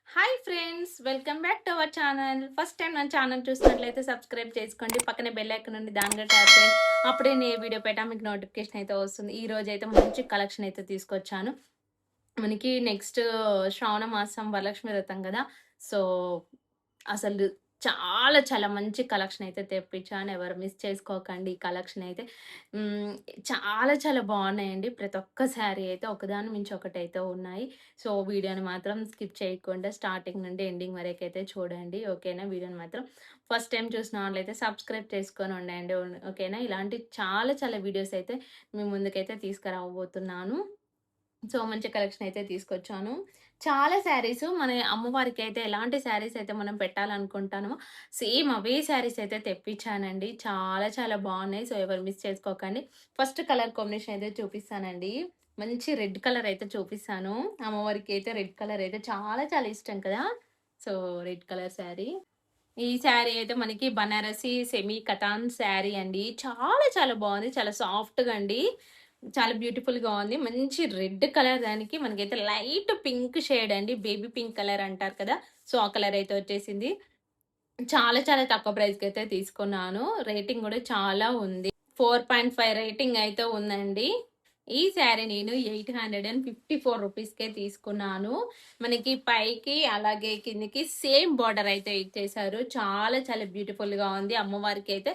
Hi friends, welcome back to our channel. First time నా channel చూసినట్లయితే subscribe చేసుకోండి. పక్కనే బెల్ ఐకాన్ నుండి దానిగా ట్యాప్ చేయండి. అప్పుడే నేను ఏ వీడియో పెట్టా మీకు నోటిఫికేషన్ అయితే వస్తుంది. ఈ రోజు అయితే మంచి కలెక్షన్ అయితే తీసుకొచ్చాను. మనకి నెక్స్ట్ శ్రావణ మాసం వరలక్ష్మి వ్రతం కదా. సో అసలు చాలా చాలా మంచి కలెక్షన్ అయితే తెప్పించాను. ఎవరు మిస్ చేసుకోకండి ఈ కలెక్షన్ అయితే. హ్మ్. చాలా చాలా బాగున్నాయండి. ప్రతి ఒక్క శారీ అయితే ఒకదాని మించి ఒకటైతే ఉన్నాయి. సో వీడియోని మాత్రం స్కిప్ చేయకుండా స్టార్టింగ్ నుండి ఎండింగ్ వరకైతే చూడండి. ఓకేనా? వీడియోని మాత్రం ఫస్ట్ టైం చూసిన వాళ్ళైతే సబ్స్క్రైబ్ చేసుకొని ఉండండి. ఓకేనా? ఇలాంటి చాలా చాలా వీడియోస్ అయితే మీ ముందుకైతే తీసుకురాబోతున్నాను. సో మంచి కలెక్షన్ అయితే తీసుకొచ్చాను. చాలా శారీస్ మన అమ్మవారికైతే ఎలాంటి శారీస్ అయితే మనం పెట్టాలనుకుంటామో సేమ్ అవే శారీస్ అయితే తెప్పించానండి. చాలా చాలా బాగున్నాయి. సో ఎవరు మిస్ చేసుకోకండి. ఫస్ట్ కలర్ కాంబినేషన్ అయితే చూపిస్తానండి. మంచి రెడ్ కలర్ అయితే చూపిస్తాను. అమ్మవారికి అయితే రెడ్ కలర్ అయితే చాలా చాలా ఇష్టం కదా. So red colour sari. ఈ శారీ అయితే మనకి బనారసి సెమీ కతాన్ శారీ అండి. చాలా చాలా బాగుంది. చాలా సాఫ్ట్‌గా అండి. చాలా బ్యూటిఫుల్‌గా ఉంది. మంచి రెడ్ కలర్ దానికి మనకైతే లైట్ పింక్ షేడ్ అండి. బేబీ పింక్ కలర్ అంటారు కదా. సో ఆ కలర్ అయితే వచ్చేసింది. చాలా చాలా తక్కువ ప్రైస్‌కైతే తీసుకున్నాను. రేటింగ్ కూడా చాలా ఉంది. 4.5 రేటింగ్ అయితే ఉందండి. ఈ శారీ నేను 854 రూపీస్‌కే తీసుకున్నాను. మనకి పైకి అలాగే కిందకి సేమ్ బోర్డర్ అయితే ఇచ్చేసారు. చాలా చాలా బ్యూటిఫుల్‌గా ఉంది. అమ్మవారికి అయితే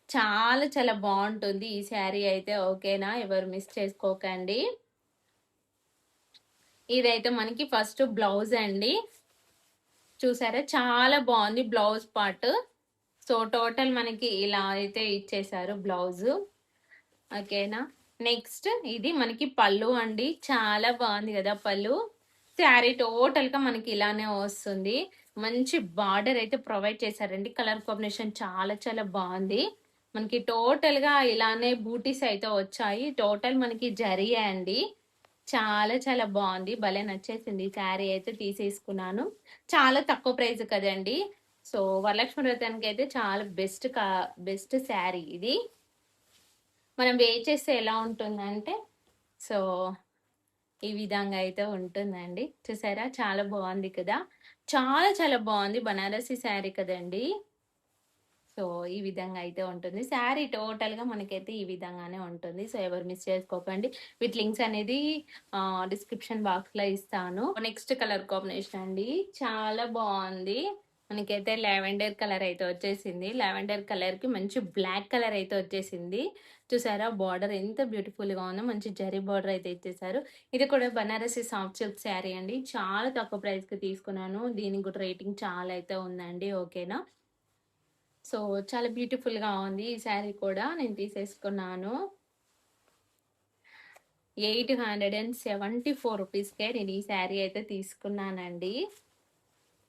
చాలా చాలా బావుంటుంది ఈ శారీ అయితే. ఓకేనా? ఎవరు మిస్ చేసుకోకండి. ఇదైతే మనకి ఫస్ట్ బ్లౌజ్ అండి. చూసారా? చాలా బావుంది బ్లౌజ్ పార్ట్. సో టోటల్ మనకి ఇలా అయితే ఇచ్చేసారు బ్లౌజు. ఓకేనా? నెక్స్ట్ ఇది మనకి పళ్ళు అండి. చాలా బాగుంది కదా పళ్ళు. శారీ టోటల్‌గా మనకి ఇలానే వస్తుంది. మంచి బార్డర్ అయితే ప్రొవైడ్ చేశారండి. కలర్ కాంబినేషన్ చాలా చాలా బాగుంది. మనకి టోటల్‌గా ఇలానే బూటీస్ అయితే వచ్చాయి. టోటల్ మనకి జరీయే అండి. చాలా చాలా బాగుంది. భలే నచ్చేసింది. శారీ అయితే తీసేసుకున్నాను. చాలా తక్కువ ప్రైస్ కదండీ. సో వరలక్ష్మి వ్రతానికి అయితే చాలా బెస్ట్ శారీ ఇది. మనం వేర్ చేస్తే ఎలా ఉంటుందంటే, సో ఈ విధంగా అయితే ఉంటుందండి. చూసారా? చాలా బాగుంది కదా. చాలా చాలా బాగుంది. బనారసి శారీ కదండి. సో ఈ విధంగా అయితే ఉంటుంది. శారీ టోటల్‌గా మనకైతే ఈ విధంగానే ఉంటుంది. సో ఎవరు మిస్ చేసుకోకండి. వీటి లింక్స్ అనేది డిస్క్రిప్షన్ బాక్స్‌లో ఇస్తాను. నెక్స్ట్ కలర్ కాంబినేషన్ అండి. చాలా బాగుంది. మనకైతే లావెండర్ కలర్ అయితే వచ్చేసింది. లావెండర్ కలర్‌కి మంచి బ్లాక్ కలర్ అయితే వచ్చేసింది. చూసారా? బార్డర్ ఎంత బ్యూటిఫుల్‌గా ఉందో. మంచి జరీ బార్డర్ అయితే ఇచ్చేసారు. ఇది కూడా బనారసి సాఫ్ట్ సిల్క్ శారీ అండి. చాలా తక్కువ ప్రైస్‌కి తీసుకున్నాను. దీనికి కూడా రేటింగ్ చాలా అయితే ఉందండి. ఓకేనా? సో చాలా బ్యూటిఫుల్‌గా ఉంది. ఈ శారీ కూడా నేను తీసేసుకున్నాను. 874 రూపీస్‌కే నేను ఈ శారీ అయితే తీసుకున్నానండి.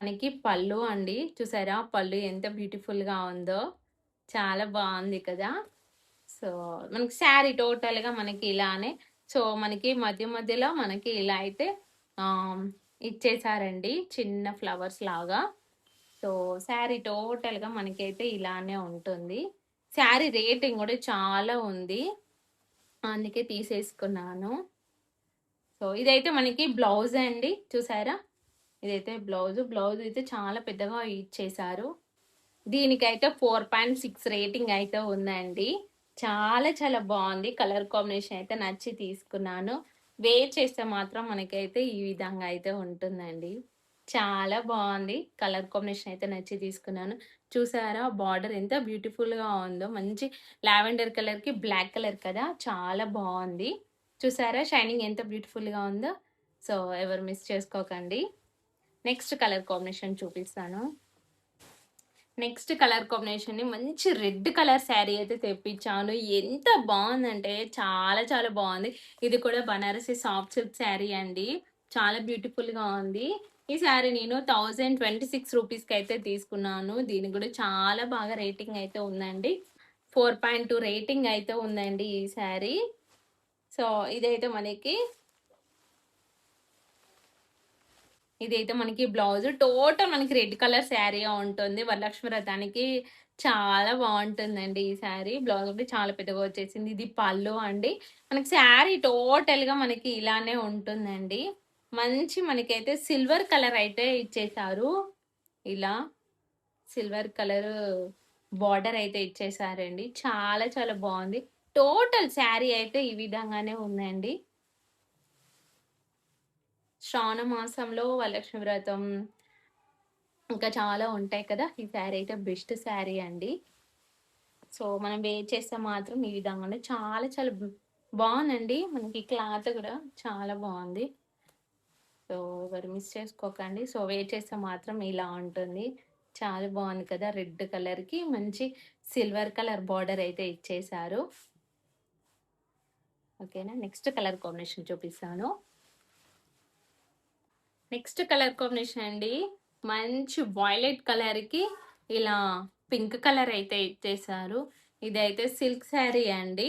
మనకి పళ్ళు అండి. చూసారా? పళ్ళు ఎంత బ్యూటిఫుల్‌గా ఉందో. చాలా బావుంది కదా! సో మనకి శారీ టోటల్‌గా మనకి ఇలానే. సో మనకి మధ్య మధ్యలో మనకి ఇలా అయితే ఆహ్, ఇచ్చేసారండి. చిన్న ఫ్లవర్స్ లాగా. సో శారీ టోటల్‌గా మనకైతే ఇలానే ఉంటుంది. శారీ రేటింగ్ గూడా చాలా ఉంది. అందుకే తీసేసుకున్నాను. సో ఇదైతే మనకి బ్లౌజ్ అండి. చూసారా? ఇదైతే బ్లౌజ్. బ్లౌజ్ అయితే చాలా పెద్దగా ఇచ్చేసారు. దీనికైతే 4.6 రేటింగ్ అయితే ఉందండి. చాలా చాలా బావుంది. కలర్ కాంబినేషన్ అయితే నచ్చి తీసుకున్నాను. వేర్ చేస్తే మాత్రం మనకైతే ఈ విధంగా అయితే ఉంటుందండి. చాలా బావుంది. కలర్ కాంబినేషన్ అయితే నచ్చి తీసుకున్నాను. చూసారా? బార్డర్ ఎంత బ్యూటిఫుల్‌గా ఉందో. మంచి లావెండర్ కలర్‌కి బ్లాక్ కలర్ కదా! చాలా బావుంది. చూసారా? షైనింగ్ ఎంత బ్యూటిఫుల్‌గా ఉందో. సో ఎవరు మిస్ చేసుకోకండి. నెక్స్ట్ కలర్ కాంబినేషన్ చూపిస్తాను. నెక్స్ట్ కలర్ కాంబినేషన్‌ని మంచి రెడ్ కలర్ శారీ అయితే తెప్పించాను. ఎంత బావుందంటే చాలా చాలా బావుంది. ఇది కూడా బనారసి సాఫ్ట్ సిల్క్ శారీ అండి. చాలా బ్యూటిఫుల్‌గా ఉంది. ఈ శారీ నేను 1026 రూపీస్‌కైతే తీసుకున్నాను. దీనికి కూడా చాలా బాగా రేటింగ్ అయితే ఉందండి. 4.2 రేటింగ్ అయితే ఉందండి ఈ శారీ. సో ఇదైతే మనకి ఇదైతే మనకి బ్లౌజ్ టోటల్ మనకి రెడ్ కలర్ శారీ ఉంటుంది. వరలక్ష్మి వ్రతానికి చాలా బావుంటుందండి ఈ శారీ. బ్లౌజ్ కూడా చాలా పెద్దగా వచ్చేసింది. ఇది పళ్ళు అండి. మనకి శారీ టోటల్‌గా మనకి ఇలానే ఉంటుందండి. మంచి మనకైతే సిల్వర్ కలర్ అయితే ఇచ్చేసారు. ఇలా సిల్వర్ కలర్ బార్డర్ అయితే ఇచ్చేసారండి. చాలా చాలా బాగుంది. టోటల్ శారీ అయితే ఈ విధంగానే ఉందండి. శ్రావణ మాసంలో వరలక్ష్మి వ్రతం ఇంకా చాలా ఉంటాయి కదా! ఈ శారీ అయితే బెస్ట్ శారీ అండి. సో, మనం వేర్ చేస్తే మాత్రం ఈ విధంగానే చాలా చాలా బావుందండి. మనకి క్లాత్ గూడా చాలా బావుంది. సో, ఎవరు మిస్ చేసుకోకండి. సో, వేర్ చేస్తే మాత్రం ఇలా ఉంటుంది. చాలా బావుంది కదా! రెడ్ కలర్‌కి మంచి సిల్వర్ కలర్ బార్డర్ అయితే ఇచ్చేశారు. ఓకేనా. నెక్స్ట్ కలర్ కాంబినేషన్ చూపిస్తాను. నెక్స్ట్ కలర్ కాంబినేషన్ అండి. మంచి వైలెట్ కలర్‌కి ఇలా పింక్ కలర్ అయితే ఇచ్చేశారు. ఇదైతే సిల్క్ శారీ అండి.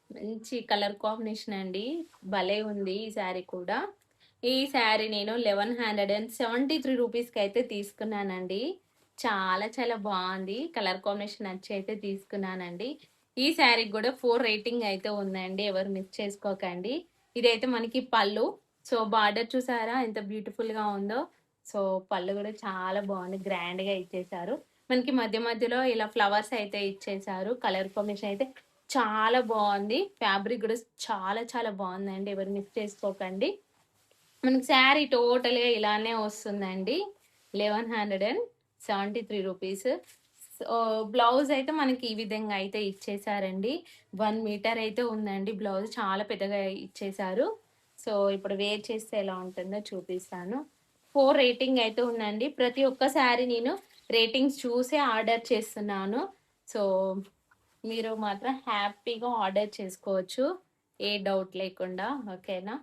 మంచి కలర్ కాంబినేషన్ అండి. భలే ఉంది ఈ శారీ కూడా. ఈ శారీ నేను 1173 రూపీస్‌కి అయితే తీసుకున్నానండి. చాలా చాలా బావుంది. కలర్ కాంబినేషన్ నచ్చి అయితే తీసుకున్నానండి. ఈ శారీకి గూడా 4 రేటింగ్ అయితే ఉందండి. ఎవరు మిస్ చేసుకోకండి. ఇదైతే మనకి పళ్ళు. సో, బార్డర్ చూసారా ఎంత బ్యూటిఫుల్‌గా ఉందో. సో, పళ్ళు గూడా చాలా బావుంది. గ్రాండ్‌గా ఇచ్చేశారు. మనకి మధ్య మధ్యలో ఇలా ఫ్లవర్స్ అయితే ఇచ్చేశారు. కలర్ కాంబినేషన్ అయితే చాలా బావుంది. ఫ్యాబ్రిక్ గూడా చాలా చాలా బావుందండి. ఎవరు మిస్ చేసుకోకండి. మనకి శారీ టోటల్‌గా ఇలానే వస్తుందండి. 1173 రూపీస్. సో, బ్లౌజ్ అయితే మనకి ఈ విధంగా అయితే ఇచ్చేసారండి. 1 మీటర్ అయితే ఉందండి బ్లౌజ్. చాలా పెద్దగా ఇచ్చేసారు. సో, ఇప్పుడు వేర్ చేస్తే ఎలా ఉంటుందో చూపిస్తాను. 4 రేటింగ్ అయితే ఉందండి. ప్రతి ఒక్క శారీ నేను రేటింగ్స్ చూసే ఆర్డర్ చేస్తున్నాను. సో, మీరు మాత్రం హ్యాపీగా ఆర్డర్ చేసుకోవచ్చు. ఏ డౌట్ లేకుండా. ఓకేనా.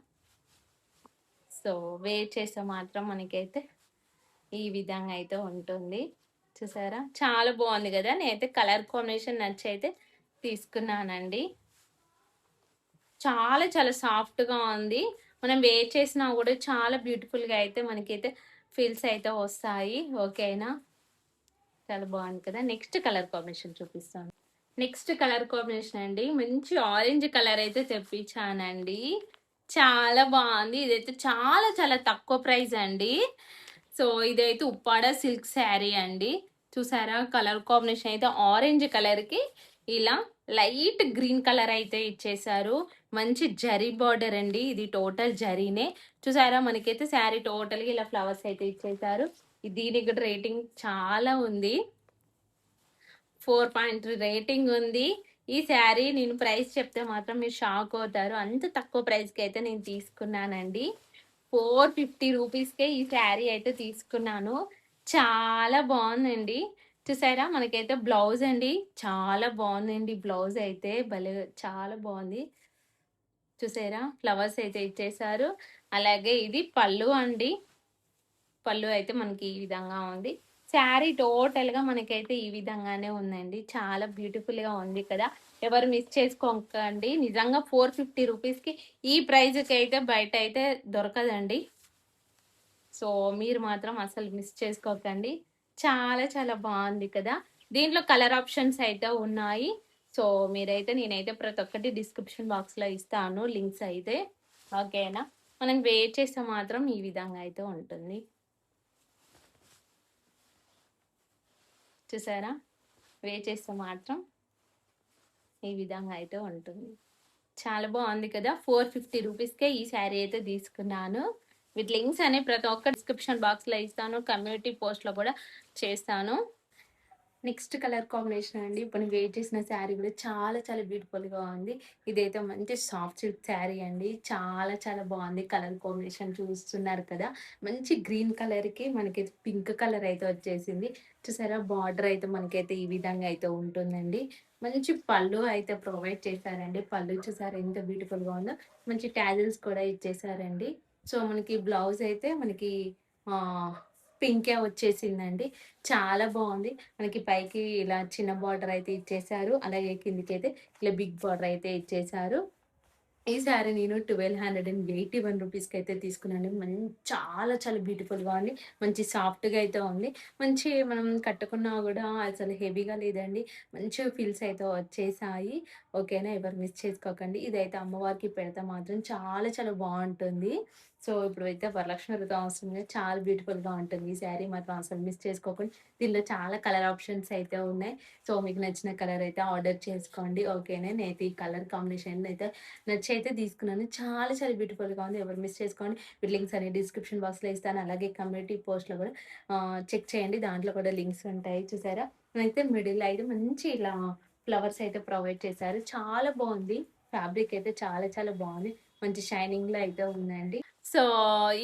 సో, వేర్ చేస్తే మాత్రం మనకైతే ఈ విధంగా అయితే ఉంటుంది. చూసారా? చాలా బావుంది గదా! నేనైతే కలర్ కాంబినేషన్ నచ్చి అయితే తీసుకున్నానండి. చాలా చాలా సాఫ్ట్‌గా ఉంది. మనం వేర్ చేసినా గూడా చాలా బ్యూటిఫుల్‌గా అయితే మనకైతే ఫీల్స్ అయితే వస్తాయి. ఓకేనా? చాలా బావుంది కదా! నెక్స్ట్ కలర్ కాంబినేషన్ చూపిస్తాను. నెక్స్ట్ కలర్ కాంబినేషన్ అండి. మంచి ఆరెంజ్ కలర్ అయితే తెప్పించానండి. చాలా బావుంది. ఇదైతే చాలా చాలా తక్కువ ప్రైస్ అండి. సో, ఇదైతే ఉప్పాడ సిల్క్ శారీ అండి. చూసారా? కలర్ కాంబినేషన్ అయితే ఆరెంజ్ కలర్‌కి ఇలా లైట్ గ్రీన్ కలర్ అయితే ఇచ్చేశారు. మంచి జరీ బార్డర్ అండి. ఇది టోటల్ జరీనే. చూసారా? మనకైతే శారీ టోటల్‌గా ఇలా ఫ్లవర్స్ అయితే ఇచ్చేశారు. దీనికి కూడా రేటింగ్ చాలా ఉంది. 4.3 రేటింగ్ ఉంది. ఈ శారీ నేను ప్రైస్ చెప్తే మాత్రం మీరు షాక్ అవుతారు. అంత తక్కువ ప్రైస్‌కి అయితే నేను తీసుకున్నానండి. 450 రూపీస్‌కే ఈ శారీ అయితే తీసుకున్నాను. చాలా బావుందండి. చూసారా? మనకైతే బ్లౌజ్ అండి. చాలా బావుందండి బ్లౌజ్ అయితే. భలే చాలా బావుంది. చూసారా? ఫ్లవర్స్ అయితే ఇచ్చేశారు. అలాగే ఇది పళ్ళు అండి. పళ్ళు అయితే మనకి ఈ విధంగా ఉంది. శారీ టోటల్‌గా మనకైతే ఈ విధంగానే ఉందండి. చాలా బ్యూటిఫుల్‌గా ఉంది కదా! ఎవరు మిస్ చేసుకోకండి. నిజంగా 450 రూపీస్‌కి ఈ ప్రైజ్‌కైతే బయటైతే దొరకదండి. సో, మీరు మాత్రం అసలు మిస్ చేసుకోకండి. చాలా చాలా బావుంది కదా! దీంట్లో కలర్ ఆప్షన్స్ అయితే ఉన్నాయి. సో, నేనైతే ప్రతి ఒక్కటి డిస్క్రిప్షన్ బాక్స్‌లో ఇస్తాను లింక్స్ అయితే. ఓకేనా? మనం వేర్ చేస్తే మాత్రం ఈ విధంగా అయితే ఉంటుంది. చూసారా? వేర్ చేస్తే మాత్రం ఈ విధంగా అయితే ఉంటుంది. చాలా బావుంది కదా! 450 రూపీస్‌కే ఈ శారీ అయితే తీసుకున్నాను. విత్ లింక్స్ అనేవి ప్రతి ఒక్క డిస్క్రిప్షన్ బాక్స్‌లో ఇస్తాను. కమ్యూనిటీ పోస్ట్‌లో కూడా చేస్తాను. నెక్స్ట్ కలర్ కాంబినేషన్ అండి. ఇప్పుడు నేను వేర్ చేసిన శారీ కూడా చాలా చాలా బ్యూటిఫుల్‌గా ఉంది. ఇదైతే మంచి సాఫ్ట్ సిల్క్ శారీ అండి. చాలా చాలా బావుంది. కలర్ కాంబినేషన్ చూస్తున్నారు కదా! మంచి గ్రీన్ కలర్‌కి మనకి పింక్ కలర్ అయితే వచ్చేసింది. చూసారా? బార్డర్ అయితే మనకైతే ఈ విధంగా అయితే ఉంటుందండి. మంచి పళ్ళు అయితే ప్రొవైడ్ చేశారండి. పళ్ళు చూసారా ఎంత బ్యూటిఫుల్‌గా ఉందో. మంచి టాజిల్స్ కూడా ఇచ్చేసారండి. సో, మనకి బ్లౌజ్ అయితే మనకి ఆహ్, పింకే వచ్చేసిందండి. చాలా బావుంది. మనకి పైకి ఇలా చిన్న బార్డర్ అయితే ఇచ్చేశారు. అలాగే కిందకైతే ఇలా బిగ్ బార్డర్ అయితే ఇచ్చేశారు. ఈ సారీ నేను 1281 రూపీస్‌కైతే తీసుకున్నాను. చాలా చాలా బ్యూటిఫుల్‌గా ఉంది. మంచి సాఫ్ట్‌గా అయితే ఉంది. మంచి మనం కట్టుకున్నా గూడా అసలు హెవీగా లేదండి. మంచిగా ఫీల్స్ అయితే వచ్చేసాయి. ఓకేనా. ఎవరు మిస్ చేసుకోకండి. ఇదైతే అమ్మవారికి పెడితే మాత్రం చాలా చాలా బావుంటుంది. సో ఇప్పుడైతే వరలక్ష్మి వ్రతం వస్తుంది. చాలా బ్యూటిఫుల్‌గా ఉంటుంది. ఈ శారీ మాత్రం అసలు మిస్ చేసుకోకండి. దీనిలో చాలా కలర్ ఆప్షన్స్ అయితే ఉన్నాయి. సో మీకు నచ్చిన కలర్ అయితే ఆర్డర్ చేసుకోండి. ఓకేనా. నేనైతే ఈ కలర్ కాంబినేషన్ అయితే నచ్చి అయితే తీసుకున్నాను. చాలా చాలా బ్యూటిఫుల్‌గా ఉంది. ఎవరు మిస్ చేసుకోండి. వీటి లింక్స్ అన్ని డిస్క్రిప్షన్ బాక్స్‌లో ఇస్తాను. అలాగే కమ్యూనిటీ పోస్ట్‌లో కూడా చెక్ చేయండి. దాంట్లో కూడా లింక్స్ ఉంటాయి చూసారా? అయితే మిడిల్‌లో అయితే మంచి ఇలా ఫ్లవర్స్ అయితే ప్రొవైడ్ చేశారు. చాలా బావుంది. ఫ్యాబ్రిక్ అయితే చాలా చాలా బావుంది. మంచి షైనింగ్‌లో అయితే ఉందండి. సో,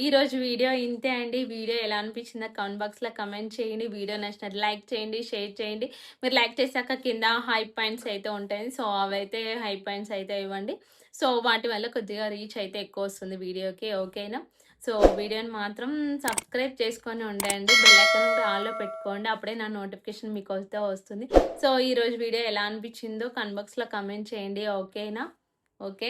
ఈరోజు వీడియో ఇంతే అండి. వీడియో ఎలా అనిపించిందో కామెంట్ బాక్స్‌లో కామెంట్ చేయండి. వీడియో నచ్చినట్టు లైక్ చేయండి, షేర్ చేయండి. మీరు లైక్ చేశాక కింద హై పాయింట్స్ అయితే ఉంటాయి. సో, అవైతే హై పాయింట్స్ అయితే ఇవ్వండి. సో, వాటి వల్ల కొద్దిగా రీచ్ అయితే ఎక్కువొస్తుంది వీడియోకి. ఓకేనా? సో, వీడియోని మాత్రం సబ్స్క్రైబ్ చేసుకొని ఉండండి. బెల్ ఐకాన్ కూడా ఆల్‌లో పెట్టుకోండి. అప్పుడే నా నోటిఫికేషన్ మీకైతే వస్తుంది. సో, ఈరోజు వీడియో ఎలా అనిపించిందో కామెంట్ బాక్స్‌లో కామెంట్ చేయండి. ఓకేనా? ఓకే.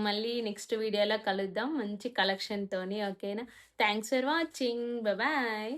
మళ్ళీ నెక్స్ట్ వీడియోలో కలుద్దాం మంచి కలెక్షన్‌తోని. ఓకేనా? Thanks for watching. బాయ్.